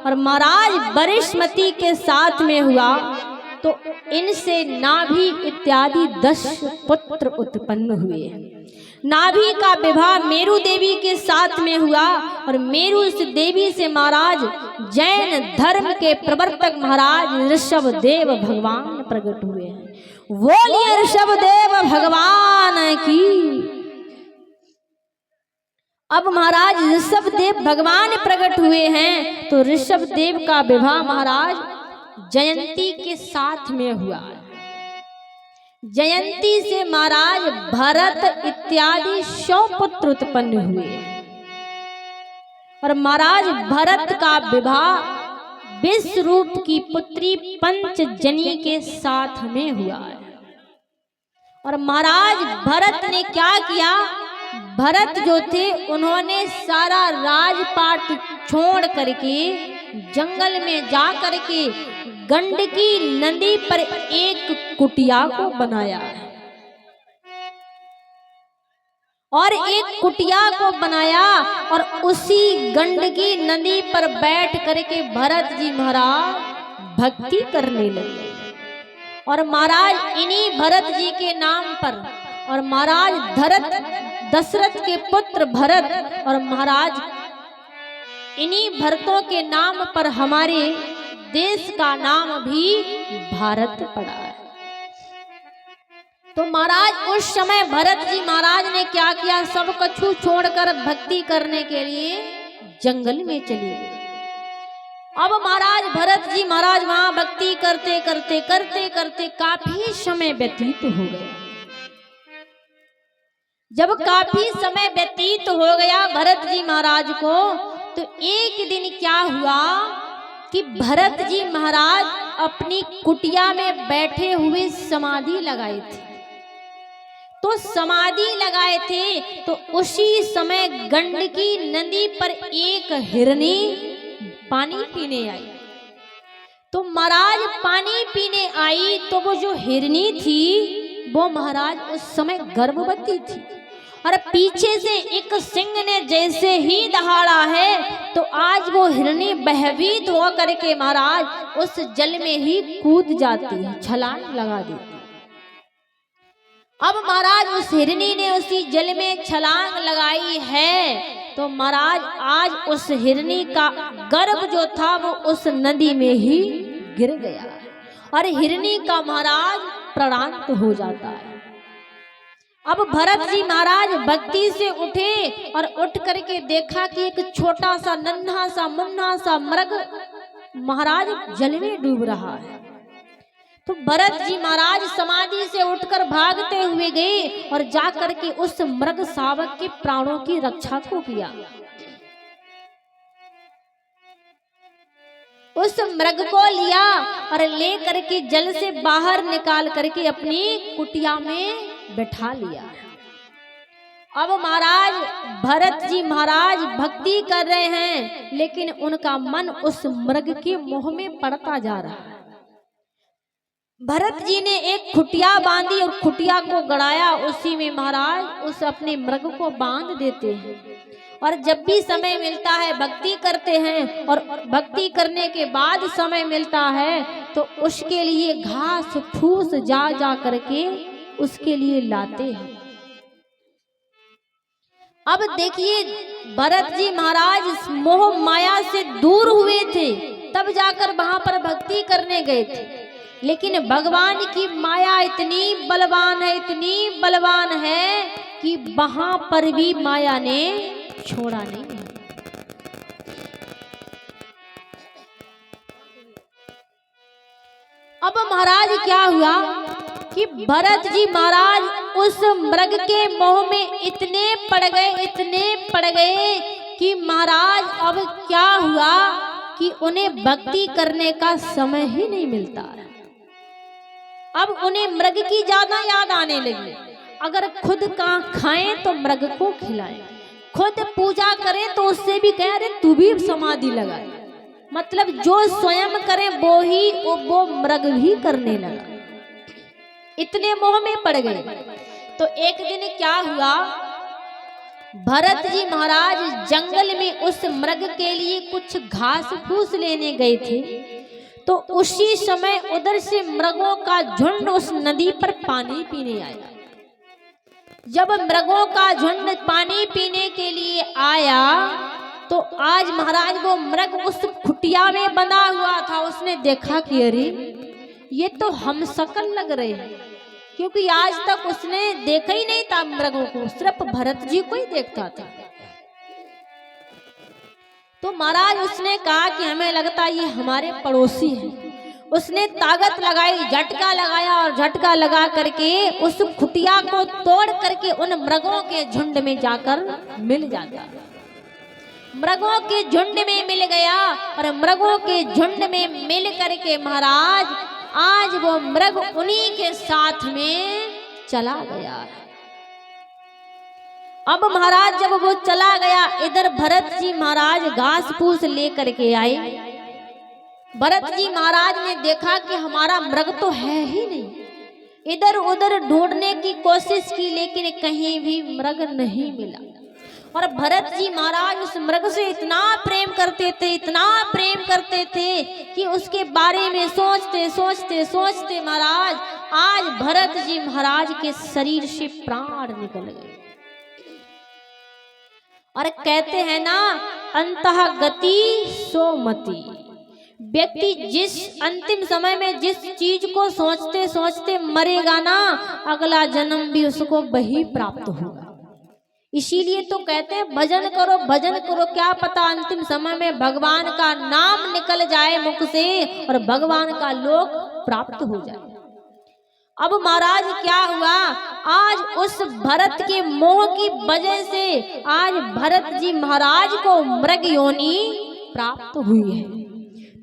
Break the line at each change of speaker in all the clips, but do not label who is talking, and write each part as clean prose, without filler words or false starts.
और महाराज वरिष्मती के साथ में हुआ तो इनसे नाभि इत्यादि 10 पुत्र उत्पन्न हुए। नाभि का विवाह मेरु देवी के साथ में हुआ और मेरु देवी से महाराज जैन धर्म के प्रवर्तक महाराज ऋषभ देव भगवान प्रकट हुए हैं। बोलिए ऋषभ देव भगवान की। अब महाराज ऋषभ देव भगवान प्रकट हुए हैं तो ऋषभ देव का विवाह महाराज जयंती के साथ में हुआ। जयंती से महाराज भरत इत्यादि 100 पुत्र उत्पन्न हुए और महाराज भरत का विवाह विश्वरूप की पुत्री पंचजनी के साथ में हुआ। और महाराज भरत ने क्या किया, भरत जो थे उन्होंने सारा राजपाट छोड़ करके जंगल में जा करके गंडकी नदी पर एक कुटिया को बनाया और एक कुटिया को बनाया और उसी गंडकी नदी पर बैठ करके भरत जी महाराज भक्ति करने लगे। और महाराज इन्हीं भरत जी के नाम पर और महाराज दशरथ के पुत्र भरत और महाराज इन्हीं भरतों के नाम पर हमारे देश का नाम भी भारत पड़ा है। तो महाराज उस समय भरत जी महाराज ने क्या किया, सब कछु छोड़कर भक्ति करने के लिए जंगल में चले गए। अब महाराज भरत जी महाराज वहां भक्ति करते करते करते करते काफी समय व्यतीत हो गया। जब काफी समय व्यतीत हो गया भरत जी महाराज को, तो एक दिन क्या हुआ कि भरत जी महाराज अपनी कुटिया में बैठे हुए समाधि लगाए थे। तो समाधि लगाए थे तो उसी समय गंडकी नदी पर एक हिरनी पानी पीने आई। तो महाराज पानी पीने आई तो वो जो हिरनी थी वो महाराज उस समय गर्भवती थी और पीछे से एक सिंह ने जैसे ही दहाड़ा है तो आज वो हिरनी भयभीत हो करके महाराज उस जल में ही कूद जाती है, छलांग लगा देती। अब महाराज उस हिरनी ने उसी जल में छलांग लगाई है तो महाराज आज उस हिरनी का गर्भ जो था वो उस नदी में ही गिर गया और हिरनी का महाराज प्राणांत हो जाता है। अब भरत जी महाराज भक्ति से उठे और उठ करके देखा कि एक छोटा सा नन्हा सा मुन्ना सा मृग महाराज जल में डूब रहा है। तो भरत जी महाराज समाधि से उठकर भागते हुए गए और जाकर के उस मृग शावक के प्राणों की रक्षा को किया। उस मृग को लिया और ले करके जल से बाहर निकाल करके अपनी कुटिया में बैठा लिया। अब महाराज भरत जी महाराज भक्ति कर रहे हैं लेकिन उनका मन उस मृग के मुंह में पड़ता जा रहा है। भरत जी ने एक खुटिया बांधी और खुटिया को गड़ाया, उसी में महाराज उस अपने मृग को बांध देते हैं और जब भी समय मिलता है भक्ति करते हैं और भक्ति करने के बाद समय मिलता है तो उसके लिए घास फूस जा जा करके उसके लिए लाते हैं। अब देखिए भरत जी महाराज मोह माया से दूर हुए थे तब जाकर वहां पर भक्ति करने गए थे, लेकिन भगवान की माया इतनी बलवान है कि वहां पर भी माया ने छोड़ा नहीं। अब महाराज क्या हुआ कि भरत जी महाराज उस मृग के मोह में इतने पड़ गए कि महाराज अब क्या हुआ कि उन्हें भक्ति करने का समय ही नहीं मिलता। अब उन्हें मृग की ज्यादा याद आने लगी। अगर खुद का खाएं तो मृग को खिलाएं, खुद पूजा करें तो उससे भी कहें अरे तू भी समाधि लगा। मतलब जो स्वयं करें वो मृग भी करने लगा, इतने मोह में पड़ गए। तो एक दिन क्या हुआ भरत जी महाराज जंगल में उस मृग के लिए कुछ घास फूस लेने गए थे, तो उसी समय उधर से मृगों का झुंड उस नदी पर पानी पीने आया। जब मृगों का झुंड पानी पीने के लिए आया तो आज महाराज वो मृग उस कुटिया में बंधा हुआ था। उसने देखा कि अरे ये तो हम शकल लग रहे हैं, क्योंकि आज तक उसने देखा ही नहीं था मृगों को, सिर्फ भरत जी को ही देखता था। तो महाराज उसने कहा कि हमें लगता है ये हमारे पड़ोसी हैं। उसने ताकत लगाई, झटका लगाया और झटका लगा करके उस खुटिया को तोड़ करके उन मृगों के झुंड में जाकर मिल जाता। मृगों के झुंड में मिल गया और मृगों के झुंड में मिल करके महाराज आज वो मृग उन्हीं के साथ में चला गया। अब महाराज जब वो चला गया, इधर भरत जी महाराज घास फूस लेकर के आए। भरत जी महाराज ने देखा कि हमारा मृग तो है ही नहीं। इधर उधर ढूंढने की कोशिश की लेकिन कहीं भी मृग नहीं मिला। और भरत जी महाराज उस मृग से इतना प्रेम करते थे, इतना प्रेम करते थे कि उसके बारे में सोचते सोचते सोचते महाराज आज भरत जी महाराज के शरीर से प्राण निकल गए। और कहते हैं ना, अंतः गति सो मति। व्यक्ति जिस अंतिम समय में जिस चीज को सोचते सोचते मरेगा ना, अगला जन्म भी उसको वही प्राप्त होगा। इसीलिए तो कहते हैं भजन करो भजन करो, क्या पता अंतिम समय में भगवान का नाम निकल जाए मुख से और भगवान का लोक प्राप्त हो जाए। अब महाराज क्या हुआ, आज उस भरत के मोह की वजह से आज भरत जी महाराज को मृग योनि प्राप्त हुई है।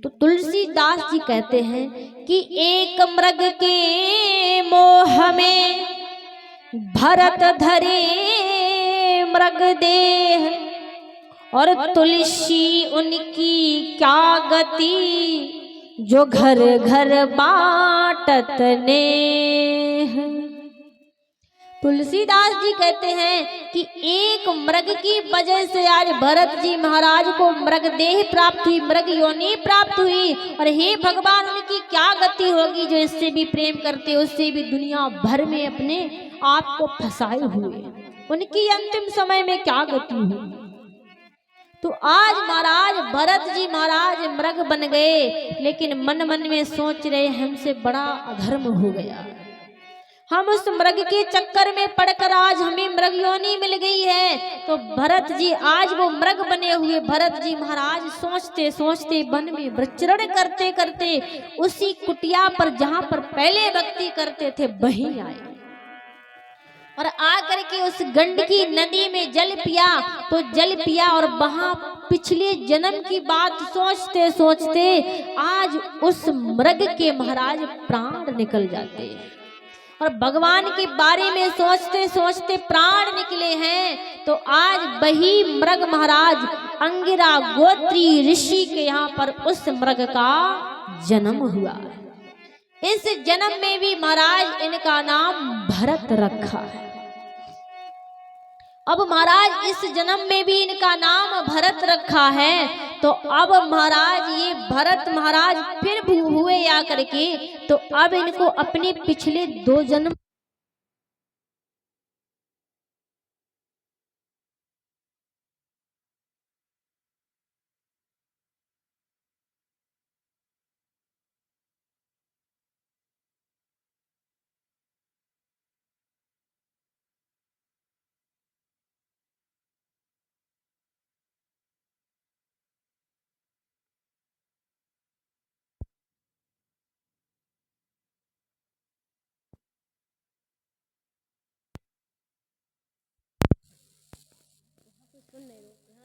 तो तुलसीदास जी कहते हैं कि एक मृग के मोह में भरत धरे मृग देह, और तुलसी उनकी क्या गति जो घर घर बाटत नेह। तुलसीदास जी कहते हैं कि एक मृग की वजह से आज भरत जी महाराज को मृग देह प्राप्त हुई, मृग योनि प्राप्त हुई। और हे भगवान उनकी क्या गति होगी जो इससे भी प्रेम करते, उससे भी दुनिया भर में अपने आप को फंसाए हुए, उनकी अंतिम समय में क्या गति हुई। तो आज महाराज भरत जी महाराज मृग बन गए, लेकिन मन मन में सोच रहे हमसे बड़ा अधर्म हो गया, हम उस मृग के चक्कर में पड़कर आज हमें मृग योनि मिल गई है। तो भरत जी आज वो मृग बने हुए भरत जी महाराज सोचते सोचते वन में विचरण करते करते उसी कुटिया पर जहां पर पहले भक्ति करते थे वहीं आए और आकर के उस गंडकी नदी में जल पिया। तो जल पिया और वहां पिछले जन्म की बात सोचते सोचते आज उस मृग के महाराज प्राण निकल जाते हैं और भगवान के बारे में सोचते सोचते प्राण निकले हैं। तो आज वही मृग महाराज अंगिरा गोत्री ऋषि के यहाँ पर उस मृग का जन्म हुआ। इस जन्म में भी महाराज इनका नाम भरत रखा है। अब महाराज इस जन्म में भी इनका नाम भरत रखा है। तो अब महाराज ये भरत महाराज फिर हुए या करके, तो अब इनको अपने पिछले 2 जन्म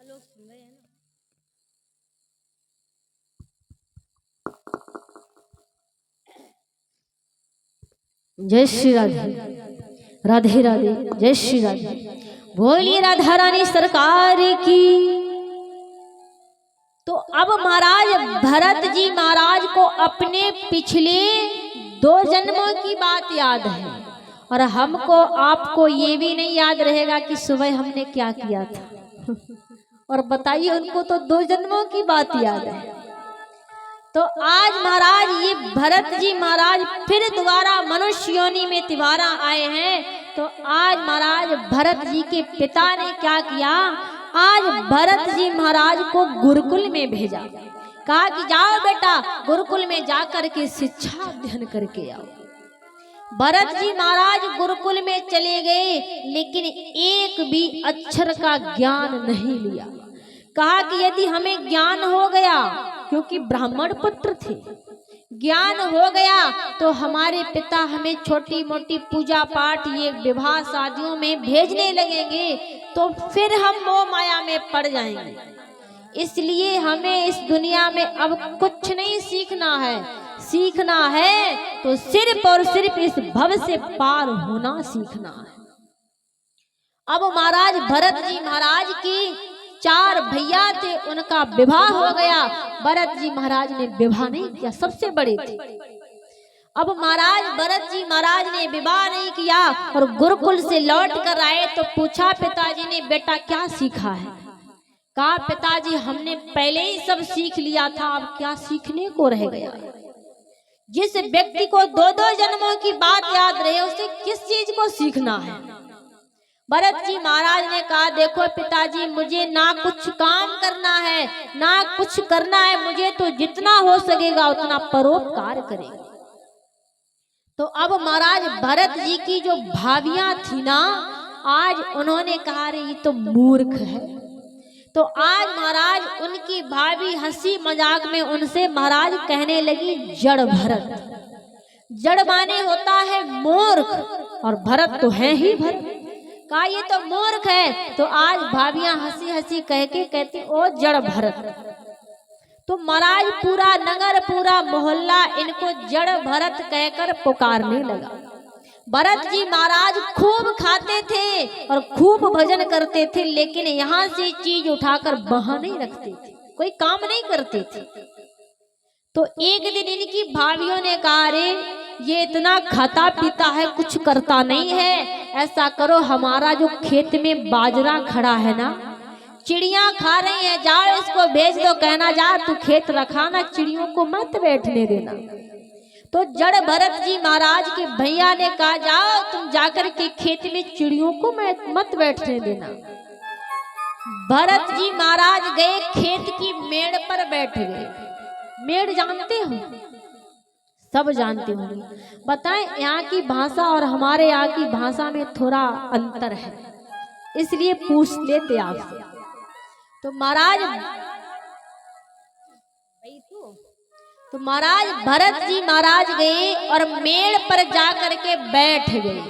लोग सुन रहे हैं ना। जय श्री राधे, राधे राधे, जय श्री राधे, बोलिए राधा रानी सरकार की। तो अब महाराज भरत जी महाराज को अपने पिछले 2 जन्मों की बात याद है और हमको आपको ये भी नहीं याद रहेगा कि सुबह हमने क्या किया था। और बताइए उनको तो 2 जन्मों की बात याद है। तो आज महाराज ये भरत जी महाराज फिर दोबारा मनुष्य योनि में तिवारा आए हैं। तो आज महाराज भरत जी के पिता ने क्या किया, आज भरत जी महाराज को गुरुकुल में भेजा। कहा कि जाओ बेटा गुरुकुल में जाकर के शिक्षा अध्ययन करके आओ। भरत जी महाराज गुरुकुल में चले गए, लेकिन एक भी अक्षर का ज्ञान नहीं लिया। कहा कि यदि हमें ज्ञान हो गया, क्योंकि ब्राह्मण पुत्र थे, ज्ञान हो गया तो हमारे पिता हमें छोटी मोटी पूजा पाठ ये विवाह शादियों में भेजने लगेंगे, तो फिर हम मोह माया में पड़ जाएंगे। इसलिए हमें इस दुनिया में अब कुछ नहीं सीखना है, सीखना है तो सिर्फ और सिर्फ इस भव से पार होना सीखना है। अब महाराज भरत जी महाराज की 4 भैया थे, उनका विवाह हो गया। भरत जी महाराज ने विवाह नहीं किया, सबसे बड़े थे। अब महाराज भरत जी महाराज ने विवाह नहीं किया और गुरुकुल से लौट कर आए तो पूछा पिताजी ने, बेटा क्या सीखा है? कहा पिताजी हमने पहले ही सब सीख लिया था, अब क्या सीखने को रह गया? जिस व्यक्ति को 2-2 जन्मों की बात याद रहे उसे किस चीज को सीखना है? भरत जी महाराज ने कहा देखो पिताजी मुझे ना कुछ काम करना है ना कुछ करना है, मुझे तो जितना हो सकेगा उतना परोपकार करेंगे। तो अब महाराज भरत जी की जो भाभियां थी ना, आज उन्होंने कहा रे ये तो मूर्ख है। तो आज महाराज उनकी भाभी हंसी मजाक में उनसे महाराज कहने लगी जड़ भरत। जड़ माने होता है मूर्ख, और भरत तो है ही भरत। कहा ये तो मूर्ख है। तो आज भाभियां हंसी हंसी कह के कहती ओ जड़ भरत। तो महाराज पूरा नगर पूरा मोहल्ला इनको जड़ भरत कहकर पुकारने लगा। भरत जी महाराज खूब खाते थे और खूब भजन करते थे, लेकिन यहाँ से चीज उठाकर वहां नहीं रखते थे, कोई काम नहीं करते थे। तो एक दिन इनकी भाभियों ने कहा अरे ये इतना खाता पीता है कुछ करता नहीं है, ऐसा करो हमारा जो खेत में बाजरा खड़ा है ना, चिड़िया खा रही है, जाओ इसको भेज दो, कहना जा तू खेत रखाना, चिड़ियों को मत बैठने देना। तो जड़ भरत जी महाराज के भैया ने कहा जाओ तुम जाकर के खेत में चिड़ियों को मत बैठने देना। भरत जी महाराज गए खेत की मेड़ पर बैठ गए। मेड़ जानते हो? सब जानते होंगे। बताएं यहाँ की भाषा और हमारे यहाँ की भाषा में थोड़ा अंतर है, इसलिए पूछ लेते आपसे। तो महाराज भरत जी महाराज गए और मेड़ पर जा करके बैठ गए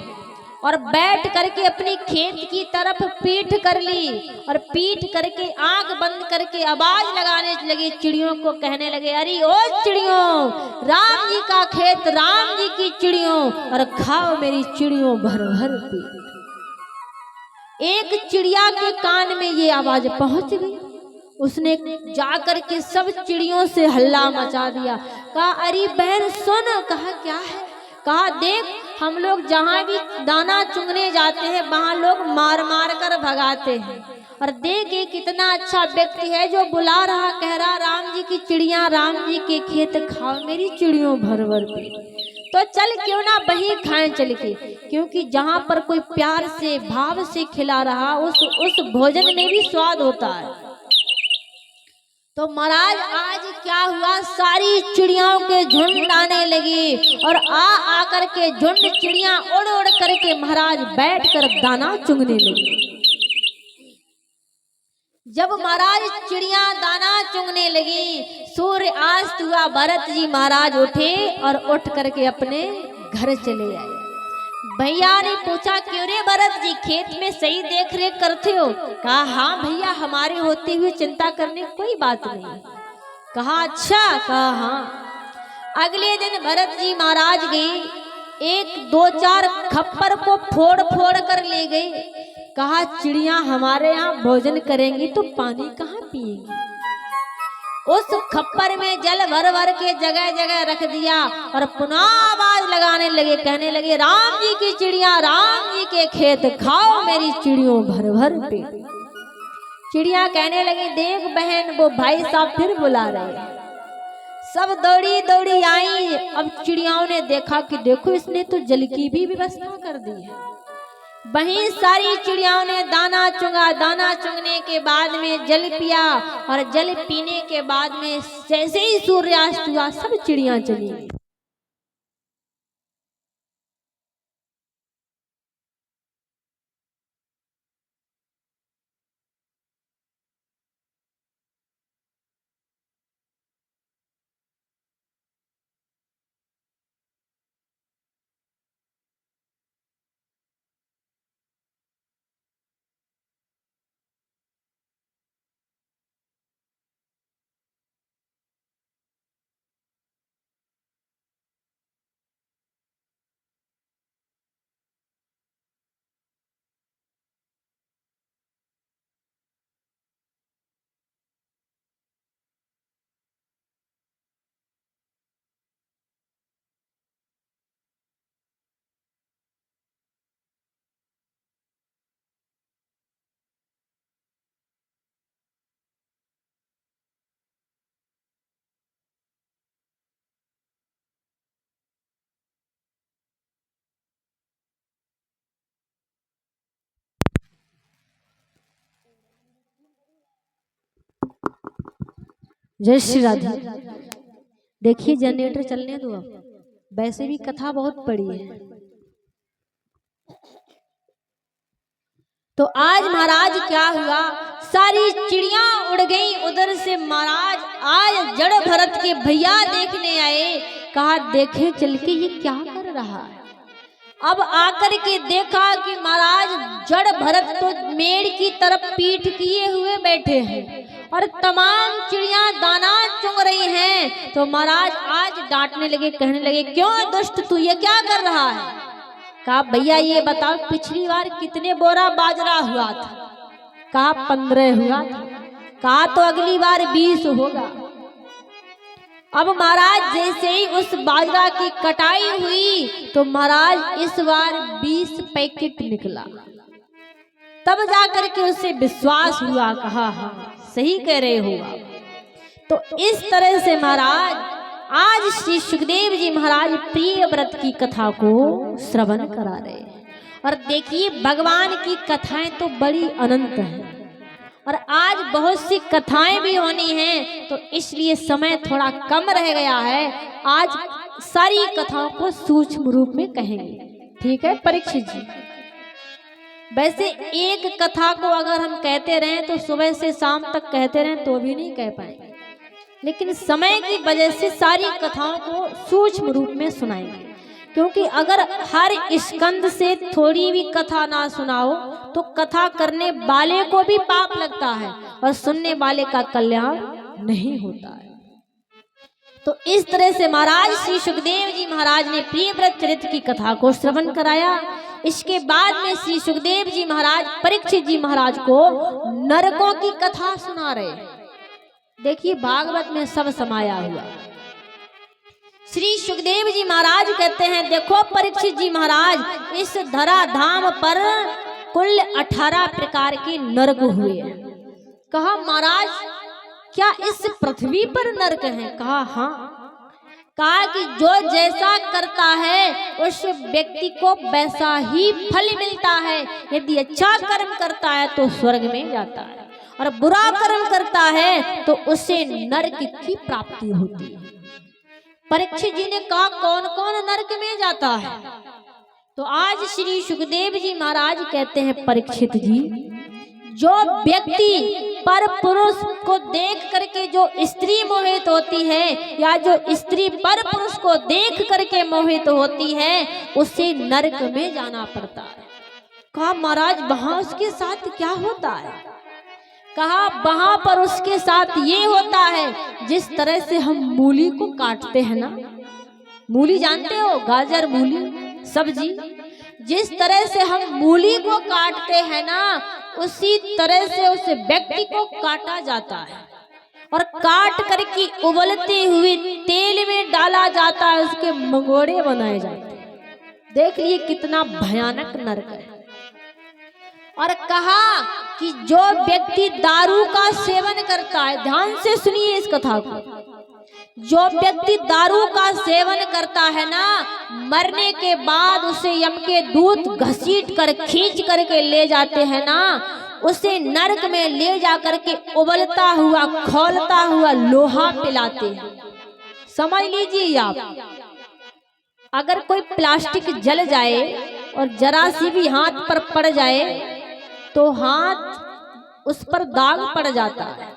और बैठ करके अपनी खेत की तरफ पीठ कर ली और पीठ करके आंख बंद करके आवाज लगाने लगे, चिड़ियों को कहने लगे अरे ओ चिड़ियों, राम जी का खेत, राम जी की चिड़ियों, और खाओ मेरी चिड़ियों भर भर पेट। एक चिड़िया के कान में ये आवाज पहुंच गई, उसने जाकर के सब चिड़ियों से हल्ला मचा दिया। कहा अरे बहन सुन। कहा क्या है? कहा देख हम लोग जहाँ भी दाना चुगने जाते हैं वहाँ लोग मार मार कर भगाते हैं, और देख ये कितना अच्छा व्यक्ति है जो बुला रहा, कह रहा राम जी की चिड़िया, राम जी के खेत खाओ मेरी चिड़ियों भर भर पेट। तो चल क्यों ना वही खाएं चल के, क्योंकि जहाँ पर कोई प्यार से भाव से खिला रहा उस भोजन में भी स्वाद होता है। तो महाराज आज क्या हुआ, सारी चिड़ियाओं के झुंड आने लगी और आकर के झुंड चिड़िया उड़ उड़ करके महाराज बैठकर दाना चुगने लगी। जब महाराज चिड़िया दाना चुगने लगी, सूर्य अस्त हुआ, भरत जी महाराज उठे और उठ करके अपने घर चले आए। भैया ने पूछा क्यों रे भरत जी, खेत में सही देख रेख करते हो? कहा हाँ भैया हमारे होते हुए चिंता करने कोई बात नहीं। कहा अच्छा? कहा हाँ। अगले दिन भरत जी महाराज गए, 1-2-4 खप्पर को फोड़ फोड़ कर ले गए। कहा चिड़िया हमारे यहाँ भोजन करेंगी तो पानी कहाँ पिएंगी? उस खप्पर में जल भर भर के जगह जगह रख दिया और पुनः आवाज लगाने लगे, कहने लगे राम जी की चिड़िया, राम जी के खेत खाओ मेरी चिड़ियों भर भर पेट। चिड़िया कहने लगी देख बहन वो भाई साहब फिर बुला रहे हैं। सब दौड़ी दौड़ी आई। अब चिड़ियाओं ने देखा कि देखो इसने तो जल की भी व्यवस्था कर दी है। वहीं सारी चिड़ियाओं ने दाना चुंगा। दाना चुंगने के बाद में जल पिया और जल पीने के बाद में जैसे ही सूर्यास्त हुआ सब चिड़िया चली गई। जय श्री राधे। देखिए जनरेटर चलने दो, अब वैसे भी कथा बहुत बड़ी है। तो आज महाराज क्या हुआ, सारी चिड़िया उड़ गई उधर से। महाराज आज जड़ भरत के भैया देखने आए। कहा देखे चल के ये क्या कर रहा है। अब आकर के देखा कि महाराज जड़ भरत तो मेड़ की तरफ पीठ किए हुए बैठे हैं और तमाम चिड़िया दाना चुंग रही हैं। तो महाराज आज डांटने लगे, कहने लगे क्यों दुष्ट तू ये क्या कर रहा है। कहा भैया ये बताओ पिछली बार कितने बोरा बाजरा हुआ था। कहा 15 हुआ था। कहा तो अगली बार 20 होगा। अब महाराज जैसे ही उस बाजरा की कटाई हुई तो महाराज इस बार 20 पैकेट निकला। तब जाकर के उसे विश्वास हुआ। कहा हाँ सही कह रहे हो आप। तो इस तरह से महाराज आज श्री सुखदेव जी महाराज प्रिय व्रत की कथा को श्रवण करा रहे हैं। और देखिए भगवान की कथाएं तो बड़ी अनंत हैं और आज बहुत सी कथाएं भी होनी हैं, तो इसलिए समय थोड़ा कम रह गया है। आज सारी कथाओं को सूक्ष्म रूप में कहेंगे, ठीक है परीक्षित जी। वैसे एक कथा को अगर हम कहते रहें तो सुबह से शाम तक कहते रहें तो भी नहीं कह पाएंगे, लेकिन समय की वजह से सारी कथाओं को सूक्ष्म रूप में सुनाएंगे। क्योंकि अगर हर स्कंद से थोड़ी भी कथा ना सुनाओ तो कथा करने वाले को भी पाप लगता है और सुनने वाले का कल्याण नहीं होता है। तो इस तरह से महाराज श्री सुखदेव जी महाराज ने प्रियव्रत चरित्र की कथा को श्रवण कराया। इसके बाद में श्री सुखदेव जी महाराज परीक्षित जी महाराज को नरकों की कथा सुना रहे। देखिए भागवत में सब समाया हुआ। श्री सुखदेव जी महाराज कहते हैं देखो परीक्षित जी महाराज इस धरा धाम पर कुल 18 प्रकार के नरक हुए हैं। कहा महाराज क्या इस पृथ्वी पर नरक हैं। कहा हाँ। कहा कि जो जैसा करता है उस व्यक्ति को वैसा ही फल मिलता है। यदि अच्छा कर्म करता है तो स्वर्ग में जाता है और बुरा कर्म करता है तो उसे नरक की प्राप्ति होती है। परीक्षित जी ने कहा कौन कौन नरक में जाता है। तो आज श्री सुखदेव जी महाराज कहते हैं परीक्षित जी जो व्यक्ति पर पुरुष को देख करके जो स्त्री मोहित होती है या जो स्त्री पर पुरुष को देख करके मोहित होती है उसे नरक में जाना पड़ता है। कहा महाराज वहां उसके साथ क्या होता है। कहा वहां पर उसके साथ ये होता है जिस तरह से हम मूली को काटते हैं ना, मूली जानते हो गाजर मूली सब्जी, जिस तरह से हम मूली को काटते हैं ना उसी तरह से उस व्यक्ति को काटा जाता है और काट करके उबलते हुए तेल में डाला जाता है, उसके मंगोड़े बनाए जाते हैं। देख लिए कितना भयानक नरक है। और कहा कि जो व्यक्ति दारू का सेवन करता है, ध्यान से सुनिए इस कथा को, जो व्यक्ति दारू का सेवन करता है ना, मरने के बाद उसे यम के दूत घसीट कर खींच करके ले जाते हैं ना, उसे नरक में ले जा करके उबलता हुआ खौलता हुआ लोहा पिलाते हैं। समझ लीजिए आप, अगर कोई प्लास्टिक जल जाए और जरा सी भी हाथ पर पड़ जाए तो हाथ उस पर दाग पड़ जाता है।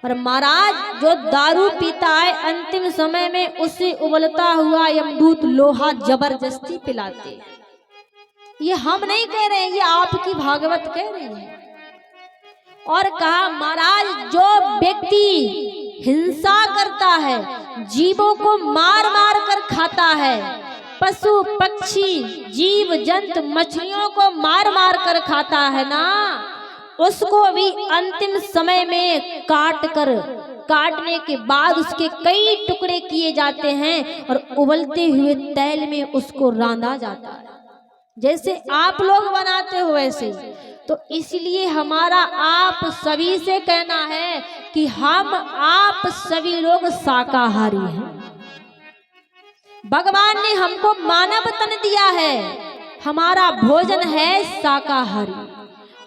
और महाराज जो दारू पीता है अंतिम समय में उसे उबलता हुआ यमदूत लोहा जबरदस्ती पिलाते। ये हम नहीं कह रहे हैं, ये आपकी भागवत कह रही है। और कहा महाराज जो व्यक्ति हिंसा करता है, जीवों को मार मार कर खाता है, पशु पक्षी जीव जंतु मछलियों को मार मार कर खाता है ना, उसको भी अंतिम समय में काटने के बाद उसके कई टुकड़े किए जाते हैं और उबलते हुए तेल में उसको रांधा जाता है, जैसे आप लोग बनाते हो वैसे। तो इसलिए हमारा आप सभी से कहना है कि हम आप सभी लोग शाकाहारी हैं। भगवान ने हमको मानव तन दिया है, हमारा भोजन है शाकाहारी।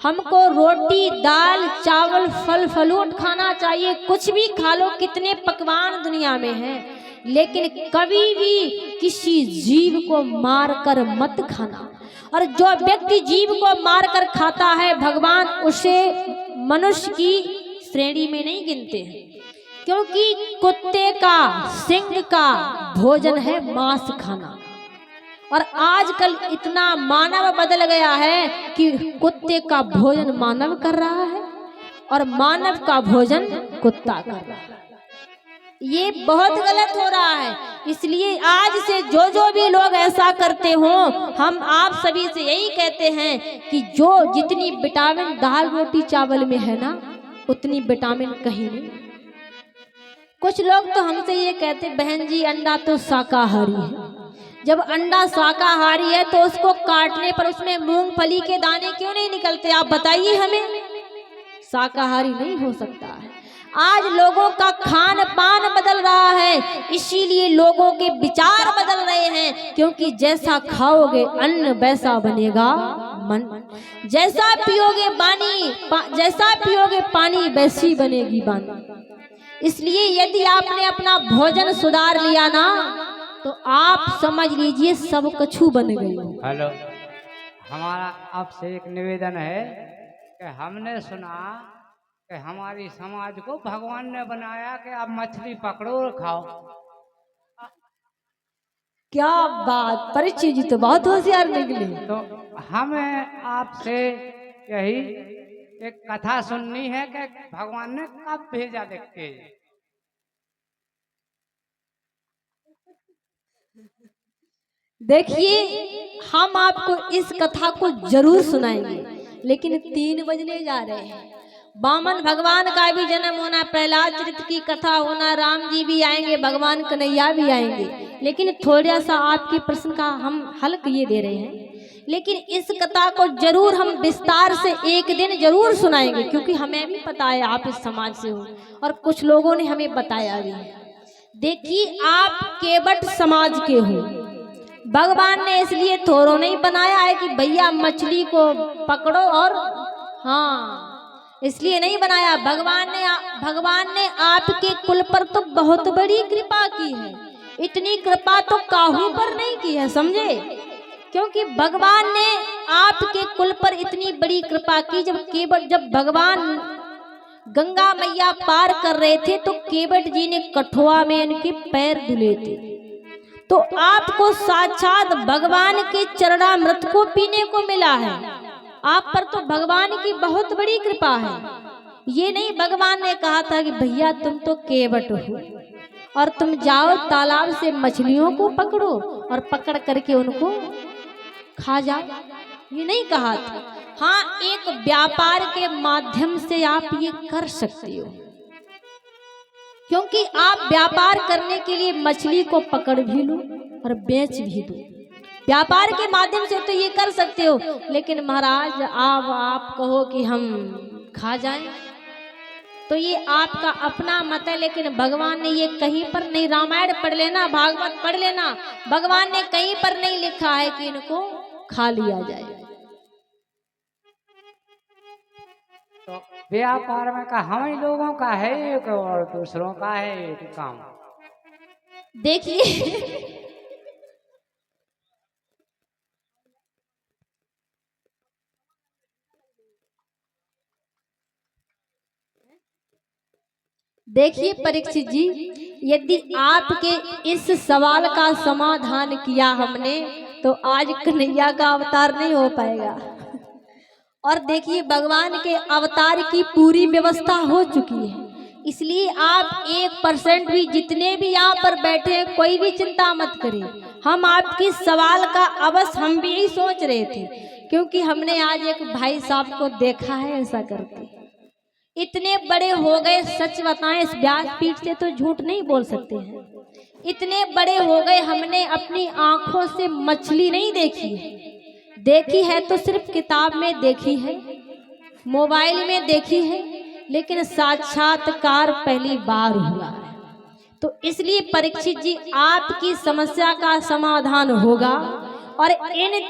हमको रोटी दाल चावल फल फ्रूट खाना चाहिए, कुछ भी खा लो, कितने पकवान दुनिया में हैं, लेकिन कभी भी किसी जीव को मारकर मत खाना। और जो व्यक्ति जीव को मारकर खाता है भगवान उसे मनुष्य की श्रेणी में नहीं गिनते हैं, क्योंकि कुत्ते का सिंह का भोजन है मांस खाना। और आजकल इतना मानव बदल गया है कि कुत्ते का भोजन मानव कर रहा है और मानव का भोजन कुत्ता कर रहा है। ये बहुत गलत हो रहा है। इसलिए आज से जो भी लोग ऐसा करते हो, हम आप सभी से यही कहते हैं कि जो जितनी विटामिन दाल रोटी चावल में है ना, उतनी विटामिन कहीं नहीं। कुछ लोग तो हमसे ये कहते, बहन जी अंडा तो शाकाहारी है। जब अंडा शाकाहारी है तो उसको काटने पर उसमें मूंगफली के दाने क्यों नहीं निकलते? आप बताइए हमें। शाकाहारी नहीं हो सकता है। आज लोगों का खान पान बदल रहा है, इसीलिए लोगों के विचार बदल रहे हैं, क्योंकि जैसा खाओगे अन्न वैसा बनेगा मन, जैसा पियोगे पानी वैसी बनेगी वाणी। इसलिए यदि आपने अपना भोजन सुधार लिया ना, तो आप समझ लीजिए सब कछु बन गई।
हेलो, हमारा आपसे एक निवेदन है कि हमने सुना कि हमारी समाज को भगवान ने बनाया कि आप मछली पकड़ो और खाओ।
क्या बात, परिचय जी तो बहुत होशियार निकले।
तो हमें आपसे यही एक कथा सुननी है कि भगवान ने कब भेजा देखते।
देखिए हम आपको इस कथा को जरूर सुनाएंगे, लेकिन 3 बजने जा रहे हैं। वामन भगवान का भी जन्म होना, प्रहलाद चरित्र की कथा होना, राम जी भी आएंगे, भगवान कन्हैया भी आएंगे, लेकिन थोड़ा सा आपके प्रश्न का हम हल किए दे रहे हैं। लेकिन इस कथा को जरूर हम विस्तार से एक दिन जरूर सुनाएंगे, क्योंकि हमें भी पता है आप इस समाज से हो और कुछ लोगों ने हमें बताया भी है। देखिए आप केवट समाज के हो, भगवान ने इसलिए थोड़ो नहीं बनाया है कि भैया मछली को पकड़ो, और हाँ इसलिए नहीं बनाया। भगवान ने आपके कुल पर तो बहुत बड़ी कृपा की है। इतनी कृपा तो काहू पर नहीं की है, समझे? क्योंकि भगवान ने आपके कुल पर इतनी बड़ी कृपा की। जब भगवान गंगा मैया पार कर रहे थे तो केवट जी ने कठुआ में इनके पैर धुले थे, तो आपको साक्षात भगवान के चरणामृत को पीने को मिला है। आप पर तो भगवान की बहुत बड़ी कृपा है। ये नहीं भगवान ने कहा था कि भैया तुम तो केवट हो और तुम जाओ तालाब से मछलियों को पकड़ो और पकड़ करके उनको खा जाओ, ये नहीं कहा था। हाँ, एक व्यापार के माध्यम से आप ये कर सकते हो। क्योंकि आप व्यापार करने के लिए मछली को पकड़ भी लो और बेच भी दो। व्यापार के माध्यम से तो ये कर सकते हो, लेकिन महाराज आप कहो कि हम खा जाएं, तो ये आपका अपना मत है। लेकिन भगवान ने ये कहीं पर नहीं, रामायण पढ़ लेना, भागवत पढ़ लेना, भगवान ने कहीं पर नहीं लिखा है कि इनको खा लिया जाए।
तो व्यापार में का हम ही लोगों का है एक और दूसरों का है एक काम।
देखिए देखिए परीक्षित जी, यदि आपके इस सवाल का समाधान किया हमने तो आज कन्हैया का अवतार नहीं हो पाएगा। और देखिए भगवान के अवतार की पूरी व्यवस्था हो चुकी है, इसलिए आप 1% भी, जितने भी यहाँ पर बैठे हैं, कोई भी चिंता मत करिए। हम आपकी सवाल का अवश्य हम भी यही सोच रहे थे, क्योंकि हमने आज एक भाई साहब को देखा है ऐसा करते। इतने बड़े हो गए, सच बताएं इस व्यासपीठ से तो झूठ नहीं बोल सकते हैं, इतने बड़े हो गए, हमने अपनी आंखों से मछली नहीं देखी है। देखी है तो सिर्फ किताब में देखी है, मोबाइल में देखी है, लेकिन साक्षात्कार पहली बार हुआ है। तो इसलिए परीक्षित जी आपकी समस्या का समाधान होगा और इन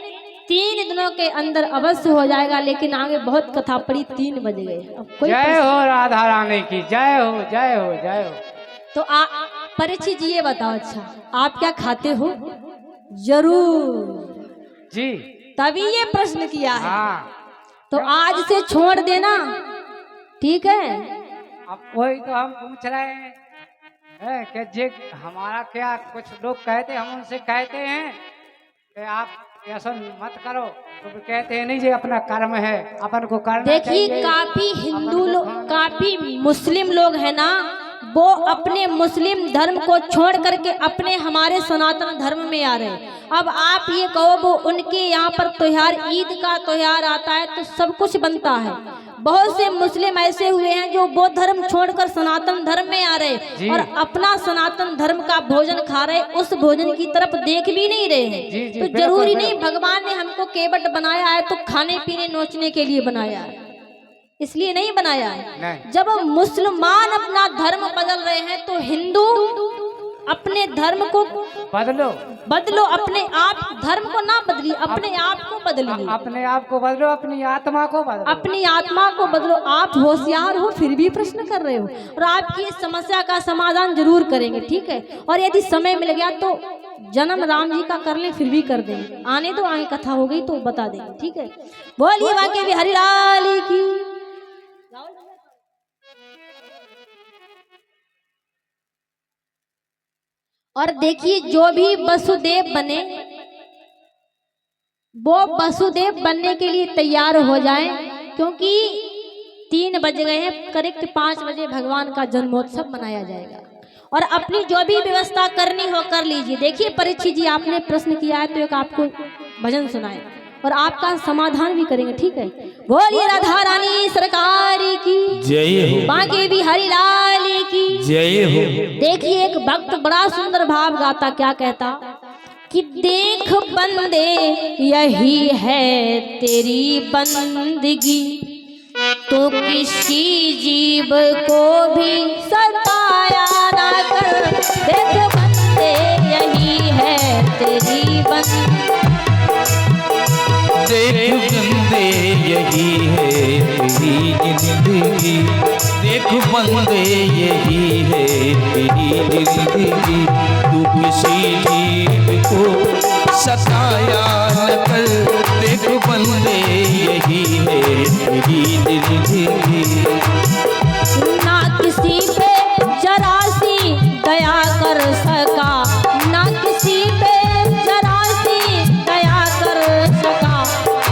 3 दिनों के अंदर अवश्य हो जाएगा। लेकिन आगे बहुत कथा पड़ी, 3 बज गए। अब कोई
जय हो राधा रानी की, जय हो जय हो जय हो।
तो परीक्षित जी ये बताओ, अच्छा आप क्या खाते हो? जरूर
जी,
तभी ये प्रश्न किया है।
हाँ।
तो आज से छोड़ देना, ठीक है?
अब वही तो हम पूछ रहे हैं कि जे हमारा क्या, कुछ लोग कहते, हम उनसे कहते हैं कि आप ऐसा मत करो, तो कहते हैं नहीं जी अपना कर्म है, अपन को करना चाहिए।
देखिए काफी हिंदू लोग, काफी मुस्लिम लोग हैं ना, वो अपने मुस्लिम धर्म को छोड़ करके अपने हमारे सनातन धर्म में आ रहे हैं। अब आप ये कहो वो उनके यहाँ पर त्योहार, ईद का त्योहार आता है तो सब कुछ बनता है। बहुत से मुस्लिम ऐसे हुए हैं जो वो धर्म छोड़कर सनातन धर्म में आ रहे और अपना सनातन धर्म का भोजन खा रहे, उस भोजन की तरफ देख भी नहीं रहे हैं। तो जरूरी नहीं, भगवान ने हमको केवट बनाया है तो खाने पीने नोचने के लिए बनाया है, इसलिए नहीं बनाया है। जब मुसलमान अपना धर्म बदल रहे हैं तो हिंदू अपने धर्म को बदलो, अपने आप धर्म को ना बदलिए, अपने आप को बदलिए,
अपने आप को बदलो, अपनी आत्मा को बदलो,
अपनी आत्मा को बदलो। आप होशियार हो फिर भी प्रश्न कर रहे हो, और आपकी इस समस्या का समाधान जरूर करेंगे, ठीक है? और यदि समय मिल गया तो जन्म राम जी का कर ले, फिर भी कर देंगे। आने दो, आगे कथा हो गई तो बता देंगे, ठीक है? बोलिए बाकी बिहारी लाल की। और देखिए जो भी वसुदेव बने वो वसुदेव बनने के लिए तैयार हो जाएं, क्योंकि 3 बज गए हैं, करेक्ट 5 बजे भगवान का जन्मोत्सव मनाया जाएगा। और अपनी जो भी व्यवस्था करनी हो कर लीजिए। देखिए परीक्षित जी आपने प्रश्न किया है तो एक आपको भजन सुनाए और आपका समाधान भी करेंगे, ठीक है? बोलिए राधा रानी सरकार की
जय हो,
बांके बिहारी लाल की
जय हो।
देखिए एक भक्त बड़ा सुंदर भाव गाता, क्या कहता कि देख बंदे यही है तेरी बंदगी, तो किसी जीव को भी सताया ना कर। देख बंदे यही है तेरी बंदगी,
देख बंदे यही है तेरी जिंदगी, देख बंदे यही है तेरी जिंदगी, तू किसी जीव को सताया न कर। देख बंदे यही है तेरी जिंदगी,
ना किसी पे जरा सी दया कर सका, ना किसी पे जरा सी दया कर सका,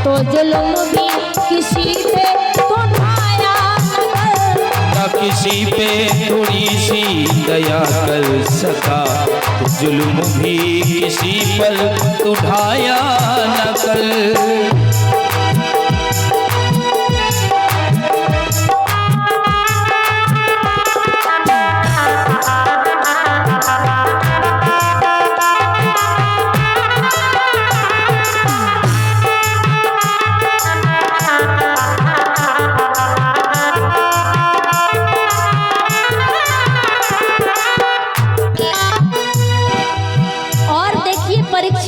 तो जुल्म भी किसी पे तो ढाया न कर।
ना किसी पे थोड़ी सी दया कर सका, तो जुल्म भी किसी पर उठाया न कर।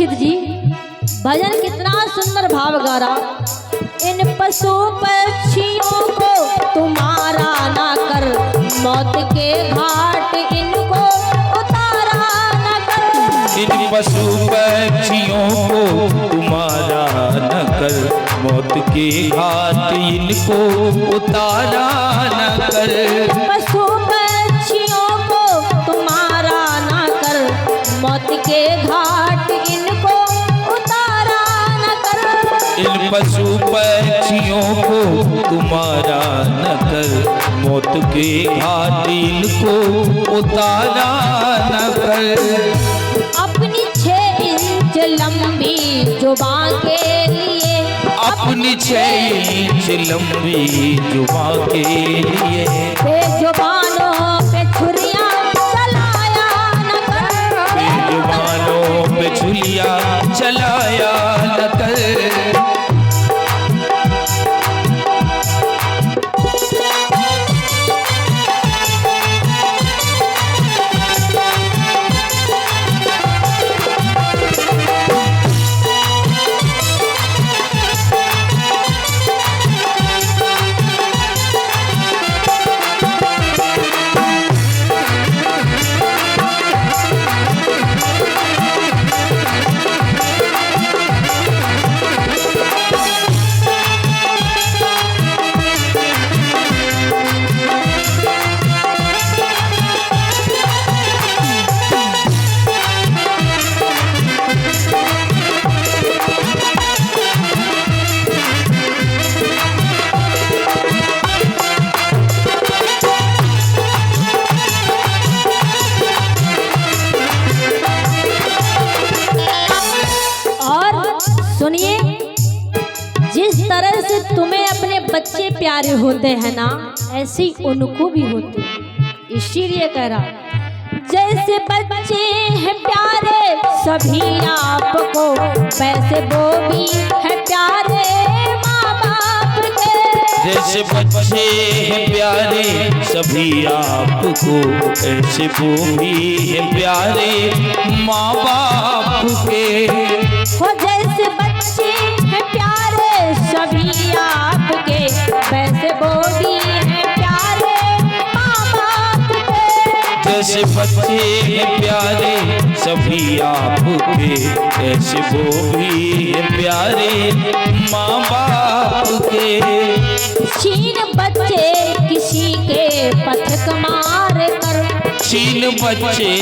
परीक्षित जी भजन कितना सुंदर भाव गा रहा। इन पशु पक्षियों को तुम्हारा ना कर, मौत के घाट इनको उतारा ना कर।
इन पशु पक्षियों को तुम्हारा न कर, मौत के घाट इनको उतारा न कर।
पशु पक्षियों को तुम्हारा ना कर, मौत के घाट इनको उतारा ना कर।
इन पशु पक्षियों को तुम्हारा न कर, मौत के घाट इनको उतारा न कर।
अपनी 6 इंच लंबी जुबान के लिए,
अपनी 6 इंच लंबी जुबान के लिए
बेजुबानों पे छुरियां चलाया न कर।
बेजुबानों पे छुरियां चलाया न कर।
सुनिए, जिस तरह से तुम्हें अपने बच्चे प्यारे होते हैं ना, ऐसे ही उनको भी होते हैं। इसीलिए कह रहा, जैसे बच्चे हैं प्यारे सभी आपको, वैसे वो भी है प्यारे माँ बाप के।
जैसे बच्चे हैं प्यारे सभी आपको, ऐसे वो भी है प्यारे माँ बाप के।
हो जैसे बच्चे हैं प्यारे सभी आपके, वैसे वो भी हैं प्यारे माँ बाप के।
जैसे बच्चे हैं प्यारे सभी आपके, ऐसे वो भी है प्यारे माँ बाप के।
छीन बच्चे किसी के पथक मार कर,
छीन बच्चे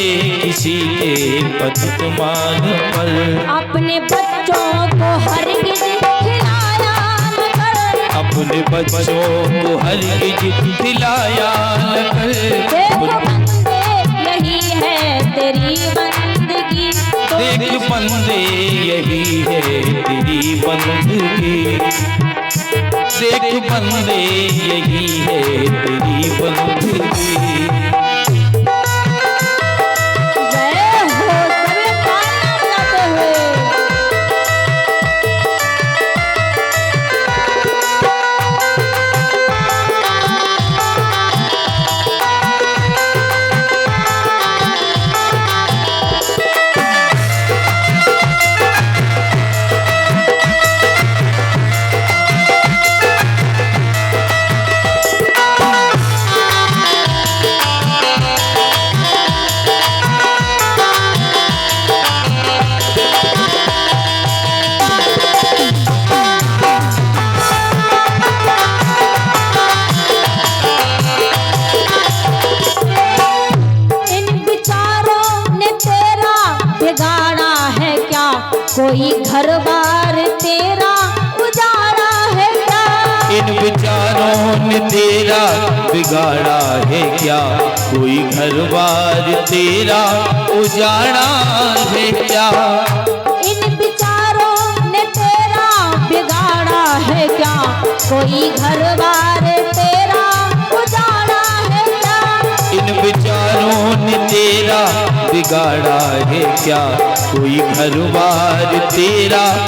किसी के पथक मार पर।
अपने बच्चों को हरगिज खिलाया न कर।
अपने बच्चों को हरगिज खिलाया न कर।
देखो बंदे यही है तेरी बंदगी,
देख बंदे यही है तेरी बंदगी। देख बंदे यही है तेरी बंदगी।
कोई घर बार तेरा उजाड़ा है क्या?
इन विचारों ने तेरा बिगाड़ा है क्या? कोई घर बार तेरा उजाड़ा है क्या?
इन विचारों ने तेरा बिगाड़ा है क्या? कोई घर बार तेरा उजाड़ा है क्या?
इन विचारों ने तेरा बिगाड़ा है क्या? कोई घर बार तेरा